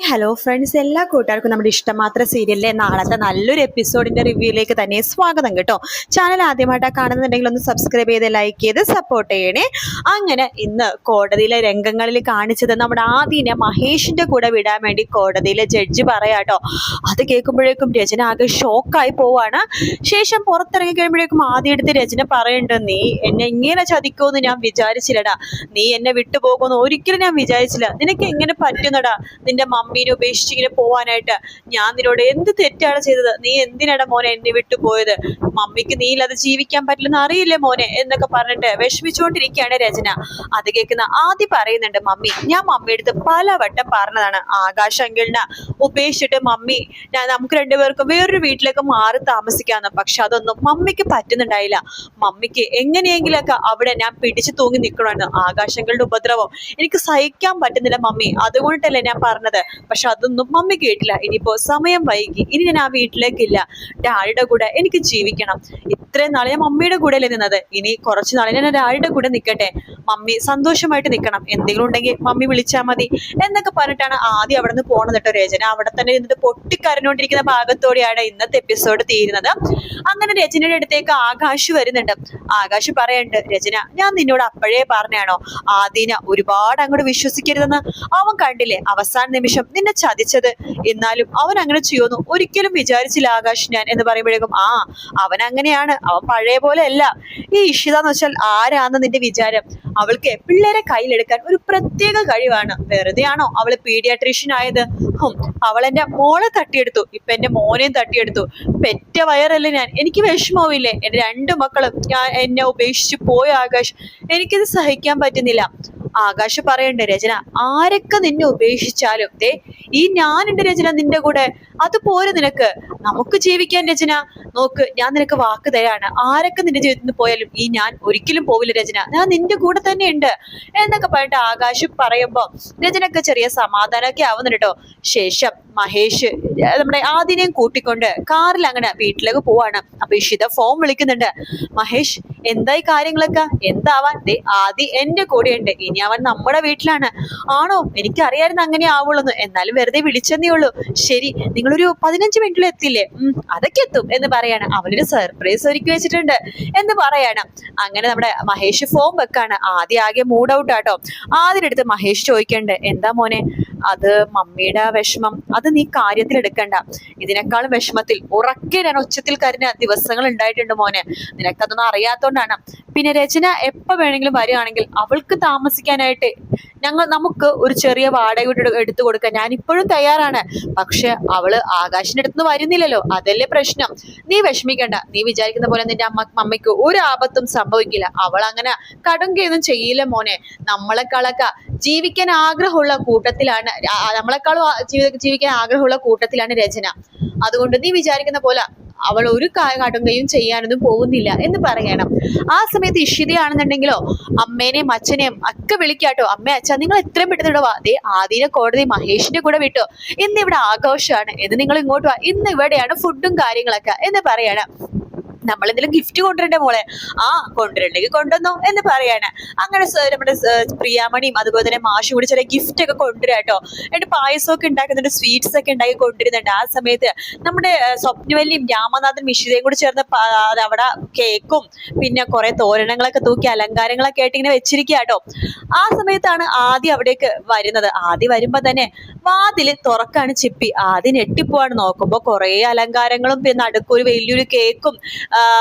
Hello friends, എല്ലാ കൂട്ടുകാർക്കും നമ്മുടെ ഇഷ്ടമാത്ര സീരിയലിലെ നാളത്തെ നല്ലൊരു എപ്പിസോഡിന്റെ റിവ്യൂയിലേക്ക് തന്നെ സ്വാഗതം കേട്ടോ. ചാനൽ ആദ്യമായിട്ടാണ് കാണുന്നുണ്ടെങ്കിൽ ഒന്ന് സബ്സ്ക്രൈബ് ചെയ്ത് ലൈക്ക് ചെയ്ത് സപ്പോർട്ട് ചെയ്യണേ. അങ്ങനെ ഇന്ന് കോടതിയിലെ രംഗങ്ങളിൽ കാണിച്ചത് നമ്മുടെ ആദിനെ മഹേഷിന്റെ കൂടെ വിടാൻ വേണ്ടി കോടതിയിലെ ജഡ്ജി പറയാട്ടോ. അത് കേൾക്കുമ്പോഴേക്കും രചന ആകെ ഷോക്കായി പോവാണ്. ശേഷം പുറത്തിറങ്ങി കഴിയുമ്പോഴേക്കും ആദ്യം എടുത്ത് രചന പറയുന്നുണ്ട്, നീ എന്നെ ഇങ്ങനെ ചതിക്കുമെന്ന് ഞാൻ വിചാരിച്ചില്ലടാ, നീ എന്നെ വിട്ടുപോകുമെന്ന് ഒരിക്കലും ഞാൻ വിചാരിച്ചില്ല. നിനക്ക് എങ്ങനെ പറ്റുന്നടാ നിന്റെ മമ്മീനെ ഉപേക്ഷിച്ച് ഇങ്ങനെ പോവാനായിട്ട്? ഞാൻ നിന്നോട് എന്ത് തെറ്റാണ് ചെയ്തത്? നീ എന്തിനാടാ മോനെ എന്നെ വിട്ടു പോയത്? മമ്മിക്ക് നീ ഇല്ലാതെ ജീവിക്കാൻ പറ്റില്ലെന്ന് അറിയില്ലേ മോനെ എന്നൊക്കെ പറഞ്ഞിട്ട് വിഷമിച്ചുകൊണ്ടിരിക്കുകയാണ് രചന. അത് കേൾക്കുന്ന ആദ്യം പറയുന്നുണ്ട്, മമ്മി ഞാൻ മമ്മിയെടുത്ത് പലവട്ടം പറഞ്ഞതാണ് ആകാശ് അങ്കിളിനെ ഉപേക്ഷിച്ചിട്ട് മമ്മി നമുക്ക് രണ്ടുപേർക്കും വേറൊരു വീട്ടിലേക്ക് മാറി താമസിക്കാന്ന്. പക്ഷെ അതൊന്നും മമ്മിക്ക് പറ്റുന്നുണ്ടായില്ല. മമ്മിക്ക് എങ്ങനെയെങ്കിലൊക്കെ അവിടെ ഞാൻ പിടിച്ചു തൂങ്ങി നിൽക്കണമെന്ന്. ആകാശ് അങ്കിളുടെ ഉപദ്രവം എനിക്ക് സഹിക്കാൻ പറ്റുന്നില്ല മമ്മി, അതുകൊണ്ടല്ലേ ഞാൻ പറഞ്ഞത്. പക്ഷെ അതൊന്നും മമ്മി കേട്ടില്ല. ഇനിയിപ്പോ സമയം വൈകി, ഇനി ഞാൻ ആ വീട്ടിലേക്കില്ല. ഡാഡിയുടെ കൂടെ എനിക്ക് ജീവിക്കണം. ഇത്രയും നാളെ ഞാൻ മമ്മിയുടെ കൂടെ അല്ലേ നിന്നത്, ഇനി കുറച്ചു നാളെ ഞാൻ ഡാഡിയുടെ കൂടെ നിൽക്കട്ടെ. മമ്മി സന്തോഷമായിട്ട് നിൽക്കണം. എന്തെങ്കിലും ഉണ്ടെങ്കിൽ മമ്മി വിളിച്ചാൽ മതി എന്നൊക്കെ പറഞ്ഞിട്ടാണ് ആദ്യം അവിടെ നിന്ന് പോണത് കേട്ടോ. രചന അവിടെ തന്നെ ഇരുന്നിട്ട് പൊട്ടിക്കരഞ്ഞുകൊണ്ടിരിക്കുന്ന ഭാഗത്തോടെയാണ് ഇന്നത്തെ എപ്പിസോഡ് തീരുന്നത്. അങ്ങനെ രചനയുടെ അടുത്തേക്ക് ആകാശ് വരുന്നുണ്ട്. ആകാശ് പറയുന്നുണ്ട്, രചന ഞാൻ നിന്നോട് അപ്പോഴേ പറഞ്ഞാണോ ആദീന ഒരുപാട് അങ്ങോട്ട് വിശ്വസിക്കരുതെന്ന്? അവൻ കണ്ടില്ലേ അവസാന നിമിഷം നിന്നെ ചതിച്ചത്. എന്നാലും അവൻ അങ്ങനെ ചെയ്യുന്നു ഒരിക്കലും വിചാരിച്ചില്ല ആകാശ് ഞാൻ എന്ന് പറയുമ്പോഴേക്കും അവൻ അങ്ങനെയാണ്, അവൻ പഴയ പോലെ അല്ല. ഈ ഇഷിത എന്ന് വെച്ചാൽ ആരാന്ന് നിന്റെ വിചാരം? അവൾക്ക് പിള്ളേരെ കയ്യിലെടുക്കാൻ ഒരു പ്രത്യേക കഴിവാണ്. വെറുതെയാണോ അവള് പീഡിയാട്രീഷ്യൻ ആയത്? അവൾ എന്റെ മോളെ തട്ടിയെടുത്തു, ഇപ്പൊ എന്റെ മോനെയും തട്ടിയെടുത്തു. പെറ്റ വയറല്ലേ ഞാൻ, എനിക്ക് വിഷമമില്ലേ? എന്റെ രണ്ടു മക്കളും എന്നെ ഉപേക്ഷിച്ച് പോയ ആകാശ്, എനിക്കിത് സഹിക്കാൻ പറ്റുന്നില്ല. ആകാശ് പറയണ്ടേ, രചന ആരൊക്കെ നിന്നെ ഉപേക്ഷിച്ചാലും ഈ ഞാനുണ്ട് രചന നിന്റെ കൂടെ, അത് പോരെ നിനക്ക്, നമുക്ക് ജീവിക്കാൻ രചന. നോക്ക്, ഞാൻ നിനക്ക് വാക്ക് തരാണ്, ആരൊക്കെ നിന്റെ ജീവിതത്തിൽ നിന്ന് പോയാലും ഈ ഞാൻ ഒരിക്കലും പോവില്ല രചന, ഞാൻ നിന്റെ കൂടെ തന്നെ ഉണ്ട് എന്നൊക്കെ പറഞ്ഞിട്ട് ആകാശ് പറയുമ്പോ രചനക്ക് ചെറിയ സമാധാനമൊക്കെ ആവുന്നുണ്ട് കേട്ടോ. ശേഷം മഹേഷ് നമ്മുടെ ആദിനെയും കൂട്ടിക്കൊണ്ട് കാറിൽ അങ്ങനെ വീട്ടിലേക്ക് പോവാണ്. അപ്പൊ ഇഷിത ഫോൺ വിളിക്കുന്നുണ്ട്. മഹേഷ് എന്തായി കാര്യങ്ങളൊക്കെ? എന്താവാൻ? ആദി എന്റെ കൂടെയുണ്ട്, ഇനി അവൻ നമ്മുടെ വീട്ടിലാണ്. ആണോ? എനിക്കറിയായിരുന്നു അങ്ങനെ ആവുള്ളൂ, എന്നാലും വെറുതെ വിളിച്ചെന്നേ ഉള്ളൂ. ശരി, നിങ്ങളൊരു 15 മിനിറ്റിൽ എത്തില്ലേ? അതൊക്കെ എത്തും എന്ന് പറയാണ്. അവനൊരു സർപ്രൈസ് ഒരുക്കി വെച്ചിട്ടുണ്ട് എന്ന് പറയാണ്. അങ്ങനെ നമ്മുടെ മഹേഷ് ഫോൺ വെക്കാണ്. ആദ്യം ആകെ മൂഡ് ഔട്ട് ആട്ടോ. ആദ്യടുത്ത് മഹേഷ് ചോദിക്കണ്ട്, എന്താ മോനെ അത് മമ്മിയുടെ വിഷമം? അത് നീ കാര്യത്തിൽ എടുക്കണ്ട. ഇതിനേക്കാളും വിഷമത്തിൽ ഉറക്കെ ഞാൻ ഉച്ചത്തിൽ കരഞ്ഞ ദിവസങ്ങൾ ഉണ്ടായിട്ടുണ്ട് മോനെ, നിനക്കതൊന്നും അറിയാത്തോണ്ടാണ്. പിന്നെ രചന എപ്പോ വേണമെങ്കിലും വരികയാണെങ്കിൽ അവൾക്ക് താമസിക്കാനായിട്ട് നമുക്ക് ഒരു ചെറിയ വാടക എടുത്തു കൊടുക്കാൻ ഞാൻ ഇപ്പോഴും തയ്യാറാണ്. പക്ഷെ അവള് ആകാശിന്റെ അടുത്ത് വരുന്നില്ലല്ലോ, അതല്ലേ പ്രശ്നം. നീ വിഷമിക്കണ്ട, നീ വിചാരിക്കുന്ന പോലെ നിന്റെ അമ്മയ്ക്ക് ഒരു ആപത്തും സംഭവിക്കില്ല. അവൾ അങ്ങനെ കടുങ്കയൊന്നും ചെയ്യില്ല മോനെ. നമ്മളെക്കാളൊക്കെ ജീവിക്കാൻ ആഗ്രഹമുള്ള കൂട്ടത്തിലാണ്, നമ്മളെക്കാളും ജീവിക്കാൻ ആഗ്രഹമുള്ള കൂട്ടത്തിലാണ് രചന. അതുകൊണ്ട് നീ വിചാരിക്കുന്ന പോലെ അവൾ ഒരു കടുങ്കയും ചെയ്യാനൊന്നും പോകുന്നില്ല എന്ന് പറയണം. ആ സമയത്ത് ഇഷിതയാണെന്നുണ്ടെങ്കിലോ അമ്മേനെയും അച്ഛനെയും ഒക്കെ വിളിക്കാട്ടോ. അമ്മ അച്ഛാ നിങ്ങൾ എത്രയും പെട്ടെന്ന് ഇവിടെ വാ, ആദ്യ കോടതി മഹേഷിന്റെ കൂടെ വിട്ടോ, ഇന്ന് ഇവിടെ ആഘോഷമാണ് എന്ന് നിങ്ങൾ ഇങ്ങോട്ട് വാ, ഇന്ന് ഇവിടെയാണ് ഫുഡും കാര്യങ്ങളൊക്കെ എന്ന് പറയണം. നമ്മൾ എന്തെങ്കിലും ഗിഫ്റ്റ് കൊണ്ടുവരണ്ടേ മോളെ? കൊണ്ടുവരണ്ടെങ്കിൽ കൊണ്ടുവന്നോ എന്ന് പറയാണ്. അങ്ങനെ നമ്മുടെ പ്രിയാമണിയും അതുപോലെ തന്നെ മാഷും കൂടി ചില ഗിഫ്റ്റ് ഒക്കെ കൊണ്ടുവരാട്ടോ. എന്നിട്ട് പായസമൊക്കെ ഉണ്ടാക്കുന്നുണ്ട്, സ്വീറ്റ്സ് ഒക്കെ ഉണ്ടാക്കി കൊണ്ടുവരുന്നുണ്ട്. ആ സമയത്ത് നമ്മുടെ സ്വപ്നവല്ലിയും രാമനാഥനും ഇഷിതയും കൂടി ചേർന്ന് അവിടെ കേക്കും പിന്നെ കുറെ തോരണങ്ങളൊക്കെ തൂക്കി അലങ്കാരങ്ങളൊക്കെ ആയിട്ട് ഇങ്ങനെ വെച്ചിരിക്കുക കേട്ടോ. ആ സമയത്താണ് ആദ്യം അവിടേക്ക് വരുന്നത്. ആദ്യം വരുമ്പോ തന്നെ വാതില് തുറക്കാണ് ചിപ്പി. ആദ്യം ഞെട്ടിപ്പോവാണ്. നോക്കുമ്പോ കുറെ അലങ്കാരങ്ങളും പിന്നെ അടുക്കൊരു വലിയൊരു കേക്കും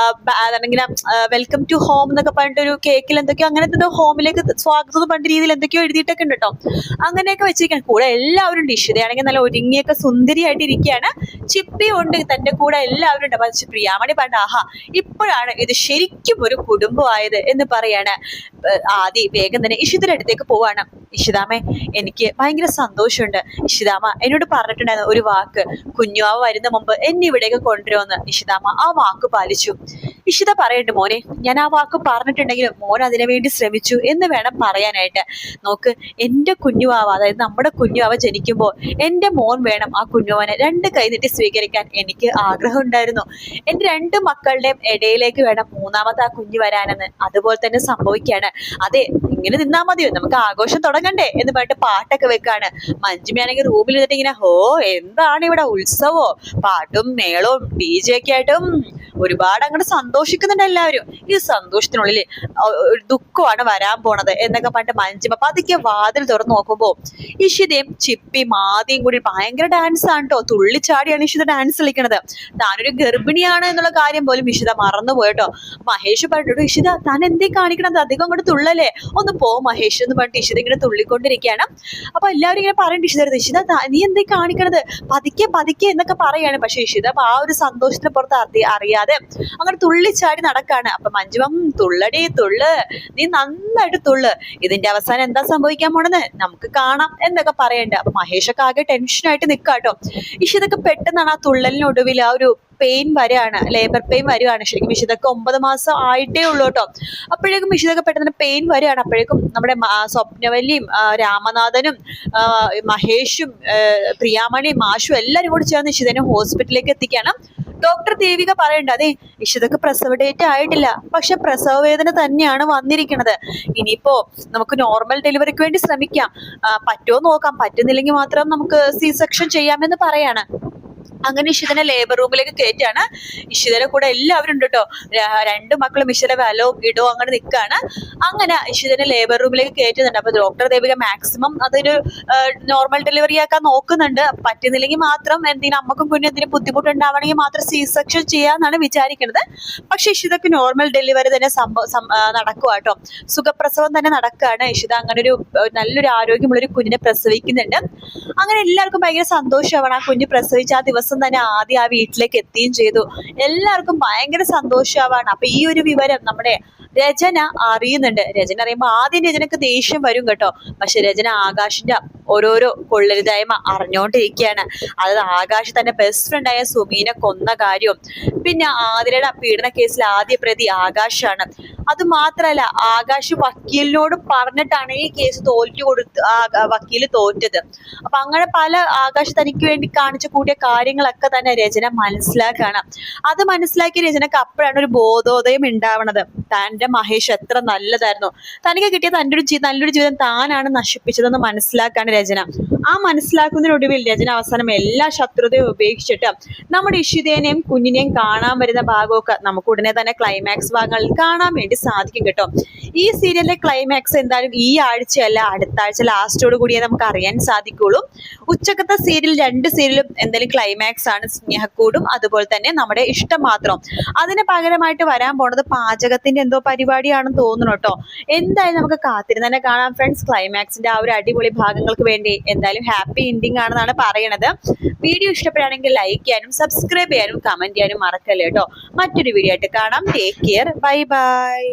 ഇങ്ങനെ വെൽക്കം ടു ഹോം എന്നൊക്കെ പറഞ്ഞിട്ട് ഒരു കേക്കിൽ എന്തൊക്കെയോ അങ്ങനത്തെ ഹോമിലേക്ക് സ്വാഗതം പണ്ട രീതിയിൽ എന്തൊക്കെയോ എഴുതിയിട്ടൊക്കെ ഉണ്ട് കേട്ടോ. അങ്ങനെയൊക്കെ വെച്ചിരിക്കുകയാണ്. കൂടെ എല്ലാവരും ഉണ്ട്. ഇഷിതയാണെങ്കിൽ നല്ല ഒരുങ്ങിയൊക്കെ സുന്ദരിയായിട്ട് ഇരിക്കുകയാണ്. ചിപ്പി ഉണ്ട് തന്റെ കൂടെ, എല്ലാവരും ഉണ്ട്. പക്ഷെ പ്രിയാമണി പണ്ട് ഇപ്പോഴാണ് ഇത് ശരിക്കും ഒരു കുടുംബമായത് എന്ന് പറയാണ്. ആദ്യം വേഗം തന്നെ ഇഷിതയുടെ അടുത്തേക്ക് പോവാണ്. ഇഷിതാമ്മേ എനിക്ക് ഭയങ്കര സന്തോഷമുണ്ട്. ഇഷിതാമ്മ എന്നോട് പറഞ്ഞിട്ടുണ്ടായിരുന്നു ഒരു വാക്ക്, കുഞ്ഞുവാവ വരുന്ന മുമ്പ് എന്നെ ഇവിടേക്ക് കൊണ്ടുവരുമെന്ന്. ഇഷിതാമ്മ ആ വാക്ക് പാലിച്ചു. ഇഷിത പറയണ്ട്, മോനെ ഞാൻ ആ വാക്ക് പറഞ്ഞിട്ടുണ്ടെങ്കിലും മോൻ അതിനു വേണ്ടി ശ്രമിച്ചു എന്ന് വേണം പറയാനായിട്ട്. നോക്ക്, എന്റെ കുഞ്ഞുവാവ, അതായത് നമ്മുടെ കുഞ്ഞുവാവ ജനിക്കുമ്പോൾ എന്റെ മോൻ വേണം ആ കുഞ്ഞുവാവനെ 2 കൈ നീട്ടി സ്വീകരിക്കാൻ എനിക്ക് ആഗ്രഹം ഉണ്ടായിരുന്നു. എന്റെ 2 മക്കളുടെയും ഇടയിലേക്ക് വേണം മൂന്നാമത്തെ ആ കുഞ്ഞു വരാനെന്ന്. അതുപോലെ തന്നെ സംഭവിക്കുകയാണ്. അതെ, ഇങ്ങനെ നിന്നാ മതിയോ, നമുക്ക് ആഘോഷം തുടങ്ങണ്ടേ എന്ന് പറഞ്ഞിട്ട് പാട്ടൊക്കെ വെക്കാണ്. മഞ്ജുമയാണെങ്കിൽ റൂമിൽ ഇരുന്നിട്ട് ഇങ്ങനെ എന്താണ് ഇവിടെ ഉത്സവോ, പാട്ടും മേളവും DJ ഒക്കെ ആയിട്ടും ഒരുപാട് അങ്ങോട്ട് സന്തോഷിക്കുന്നുണ്ട് എല്ലാവരും. ഈ സന്തോഷത്തിനുള്ളിൽ ഒരു ദുഃഖമാണ് വരാൻ പോണത് എന്നൊക്കെ പറഞ്ഞിട്ട് മഞ്ജുമ പതുക്കെ വാതിൽ തുറന്നു നോക്കുമ്പോ ഇഷിതയും ചിപ്പിയും ആദ്യം കൂടി ഭയങ്കര ഡാൻസ് ആണ് കേട്ടോ. തുള്ളിച്ചാടിയാണ് ഇഷിത ഡാൻസ് കളിക്കണത്. താനൊരു ഗർഭിണിയാണ് എന്നുള്ള കാര്യം പോലും ഇഷിത മറന്നുപോയിട്ടോ. മഹേഷ് പറഞ്ഞിട്ടോ, ഇഷിത താൻ എന്തേ കാണിക്കണത്, അധികം അങ്ങോട്ട് തുള്ളല്ലേ, ഒന്ന് പോ മഹേഷ് എന്ന് പറഞ്ഞിട്ട് ഇഷിത ഇങ്ങനെ തുള്ളിക്കൊണ്ടിരിക്കുകയാണ്. അപ്പൊ എല്ലാവരും ഇങ്ങനെ പറയണ്ട ഇഷിത നീ എന്തേ കാണിക്കണത്, പതുക്കെ പതുക്കെ എന്നൊക്കെ പറയാണ്. പക്ഷെ ഇഷിത ആ ഒരു സന്തോഷത്തിന് പുറത്ത് അറിയാതെ അങ്ങനെ തുള്ളിച്ചാടി നടക്കാണ്. അപ്പൊ മഞ്ജുവം തുള്ളടി തുള്ള്, നീ നന്നായിട്ട് തുള്ള്, ഇതിന്റെ അവസാനം എന്താ സംഭവിക്കാൻ പോണെന്ന് നമുക്ക് കാണാം എന്നൊക്കെ പറയണ്ട. അപ്പൊ മഹേഷൊക്കെ ആകെ ടെൻഷനായിട്ട് നിൽക്കാട്ടോ. ഇഷിതൊക്കെ പെട്ടെന്നാണ് ആ തുള്ളലിനൊടുവിൽ ആ ഒരു പെയിൻ വരികയാണ്, ലേബർ പെയിൻ വരികയാണ്. ശരിക്കും ഇഷിതൊക്കെ 9 മാസം ആയിട്ടേ ഉള്ളൂ കേട്ടോ. അപ്പോഴേക്കും ഇഷിതൊക്കെ പെട്ടെന്ന് പെയിൻ വരികയാണ്. അപ്പോഴേക്കും നമ്മുടെ സ്വപ്നവല്ലിയും രാമനാഥനും മഹേഷും പ്രിയാമണിയും മാഷും എല്ലാവരും കൂടി ചേർന്ന് ഇഷിതനെ ഹോസ്പിറ്റലിലേക്ക് എത്തിക്കണം. ഡോക്ടർ ദേവിക പറയണ്ട, അതെ ഇഷിതക്ക് പ്രസവ ഡേറ്റ് ആയിട്ടില്ല, പക്ഷെ പ്രസവ വേദന തന്നെയാണ് വന്നിരിക്കുന്നത്. ഇനിയിപ്പോ നമുക്ക് നോർമൽ ഡെലിവറിക്ക് വേണ്ടി ശ്രമിക്കാം, പറ്റുമോ നോക്കാം, പറ്റുന്നില്ലെങ്കിൽ മാത്രം നമുക്ക് C-സെക്ഷൻ ചെയ്യാമെന്ന് പറയാണ്. അങ്ങനെ ഇഷിതനെ ലേബർ റൂമിലേക്ക് കയറ്റാണ്. ഇഷിതയുടെ കൂടെ എല്ലാവരും ഉണ്ട് കേട്ടോ. 2 മക്കളും ഇഷിത വലോ ഇടോ അങ്ങനെ നിൽക്കാണ്. അങ്ങനെ ഇഷിതനെ ലേബർ റൂമിലേക്ക് കയറ്റുന്നുണ്ട്. അപ്പൊ ഡോക്ടർ ദേവിക മാക്സിമം അതൊരു നോർമൽ ഡെലിവറി ആക്കാൻ നോക്കുന്നുണ്ട്. പറ്റുന്നില്ലെങ്കിൽ മാത്രം എന്തെങ്കിലും അമ്മക്കും കുഞ്ഞും എന്തെങ്കിലും ബുദ്ധിമുട്ടുണ്ടാവണമെങ്കിൽ മാത്രം C-സെക്ഷൻ ചെയ്യാന്നാണ് വിചാരിക്കുന്നത്. പക്ഷെ ഇഷിതക്ക് നോർമൽ ഡെലിവറി തന്നെ നടക്കുക കേട്ടോ. സുഖപ്രസവം തന്നെ നടക്കുകയാണ്. ഇഷിത അങ്ങനെ ഒരു നല്ലൊരു ആരോഗ്യമുള്ളൊരു കുഞ്ഞിനെ പ്രസവിക്കുന്നുണ്ട്. അങ്ങനെ എല്ലാവർക്കും ഭയങ്കര സന്തോഷമാണ്. ആ കുഞ്ഞ് പ്രസവിച്ച ആ ദിവസം തന്നെ ആദ്യം ആ വീട്ടിലേക്ക് എത്തുകയും ചെയ്തു. എല്ലാവർക്കും ഭയങ്കര സന്തോഷമാവാണ്. അപ്പൊ ഈ ഒരു വിവരം നമ്മുടെ രചന അറിയുന്നുണ്ട്. രചന അറിയുമ്പോ ആദ്യം രചനക്ക് ദേഷ്യം വരും കേട്ടോ. പക്ഷെ രചന ആകാശിന്റെ ഓരോരോ കൊള്ളരുതായ്മ അറിഞ്ഞോണ്ടിരിക്കുകയാണ്. അത് ആകാശ് തന്റെ ബെസ്റ്റ് ഫ്രണ്ടായ സുമീനെ കൊന്ന കാര്യവും പിന്നെ ആതിരയുടെ പീഡന കേസിൽ ആദ്യ പ്രതി ആകാശാണ്. അത് മാത്രല്ല ആകാശ് വക്കീലിനോട് പറഞ്ഞിട്ടാണ് ഈ കേസ് വക്കീല് തോറ്റത്. അപ്പൊ അങ്ങനെ പല ആകാശ് തനിക്ക് വേണ്ടി കാണിച്ചു കൂട്ടിയ കാര്യങ്ങളൊക്കെ തന്നെ രചന മനസ്സിലാക്കാണ്. അത് മനസ്സിലാക്കിയ രചനക്ക് അപ്പോഴാണ് ഒരു ബോധോദയം ഉണ്ടാവണത്. തന്റെ മഹേഷ് എത്ര നല്ലതായിരുന്നു, തനിക്ക് കിട്ടിയ നല്ലൊരു ജീവിതം താനാണ് നശിപ്പിച്ചതെന്ന് മനസ്സിലാക്കാണ് രചന. ആ മനസ്സിലാക്കുന്നതിനൊടുവിൽ രചന അവസാനം എല്ലാ ശത്രുതയും ഉപേക്ഷിച്ചിട്ട് നമ്മുടെ ഇഷിതേനെയും കുഞ്ഞിനെയും കാണാൻ വരുന്ന ഭാഗമൊക്കെ നമുക്ക് ഉടനെ തന്നെ ക്ലൈമാക്സ് ഭാഗങ്ങളിൽ കാണാൻ വേണ്ടി സാധിക്കും കേട്ടോ. ഈ സീരിയലിലെ ക്ലൈമാക്സ് എന്തായാലും ഈ ആഴ്ചയല്ല, അടുത്ത ആഴ്ച ലാസ്റ്റോട് കൂടിയേ നമുക്ക് അറിയാൻ സാധിക്കുള്ളൂ. ഉച്ചക്കത്തെ 2 സീരിയലും എന്തായാലും ക്ലൈമാക്സ് ആണ്. സ്നേഹക്കൂടും അതുപോലെ തന്നെ നമ്മുടെ ഇഷ്ടം മാത്രം. അതിന് പകരമായിട്ട് വരാൻ പോണത് പാചകത്തിന്റെ എന്തോ പരിപാടിയാണെന്ന് തോന്നുന്നു കേട്ടോ. എന്തായാലും നമുക്ക് കാത്തിരുന്ന് തന്നെ കാണാം ഫ്രണ്ട്സ്. ക്ലൈമാക്സിന്റെ ആ ഒരു അടിപൊളി ഭാഗങ്ങൾക്ക് വേണ്ടി എന്തായാലും ഹാപ്പി എൻഡിങ് ആണെന്നാണ് പറയണത്. വീഡിയോ ഇഷ്ടപ്പെടുകയാണെങ്കിൽ ലൈക്ക് ചെയ്യാനും സബ്സ്ക്രൈബ് ചെയ്യാനും കമന്റ് ചെയ്യാനും മറക്കല്ലേ കേട്ടോ. മറ്റൊരു വീഡിയോ ആയിട്ട് കാണാം. Take care, bye bye.